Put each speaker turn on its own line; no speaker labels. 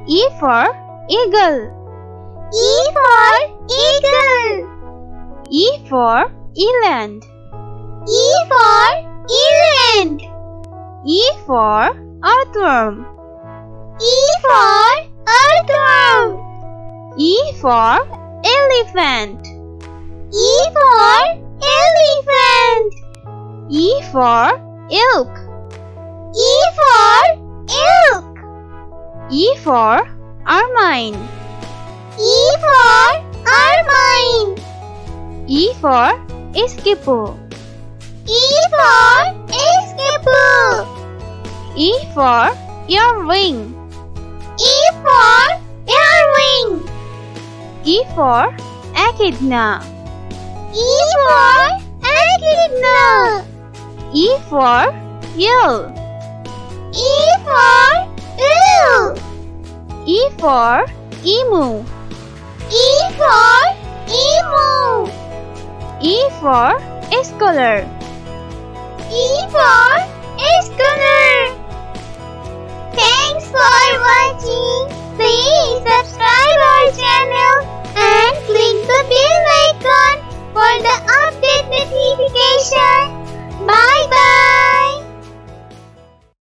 E for eagle.
E for eagle.
E for eland.
E for eland.
E for earthworm.
E for earthworm.
E for elephant.
E for elephant.
E for elk.
E for elk.
E for ermine.
E for ermine.
E for escapo.
E for escapo.
E for earwing.
E for earwing.
E for echidna.
E for echidna.
E for eel.
E for eel.
E for emu.
E for emu.
E for scholar.
E for scholar. Thanks for watching. Please